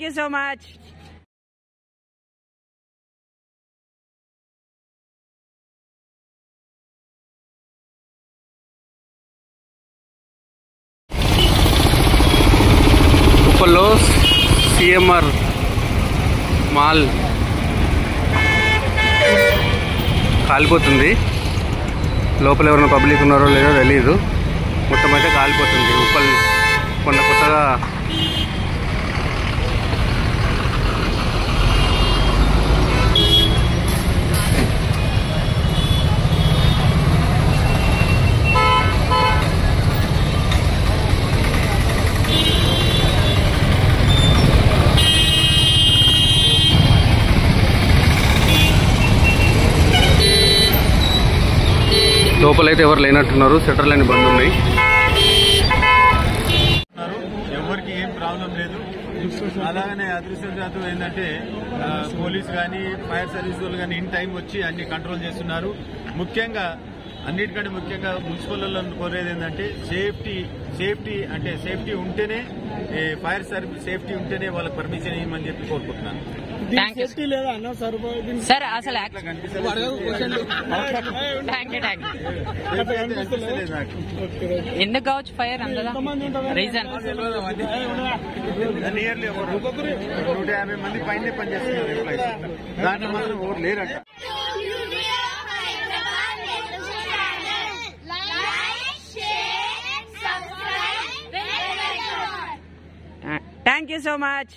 Thank you so much. ఉప్పల్లో CMR mall కాలిపోతుంది. లోపల ఎవరైనా పబ్లిక్ ఉన్నారో లేదో తెలియదు. మొత్తం అయితే కాలిపోతుంది. ఉప్పల్ కొన్న కొత్తగా లోపలైతే ఎవరు లేనట్టున్నారు. షట్టర్లన్నీ బంద్ ఉన్నాయి. ఎవరికి ఏం ప్రాబ్లం లేదు. అలాగనే అదృష్టవశాత్తు ఏంటంటే పోలీస్ కానీ ఫైర్ సర్వీస్ వాళ్ళు కానీ ఇన్ టైం వచ్చి అన్ని కంట్రోల్ చేస్తున్నారు. ముఖ్యంగా అన్నిటికంటే ముఖ్యంగా మున్సిపల్ వాళ్ళని కోరేది ఏంటంటే సేఫ్టీ ఉంటేనే ఫైర్ సర్వీస్ సేఫ్టీ ఉంటేనే వాళ్ళకి పర్మిషన్ ఇవ్వమని చెప్పి కోరుకుంటున్నాను. సార్ అసలు ఎందుకు కావచ్చు ఫైర్ అందులో రీజన్ నియర్లీ 150 మంది పైన పనిచేస్తున్నారు ఎంప్లాయీస్. దాంట్లో మాత్రం ఎవరు లేరంట. Thank you so much.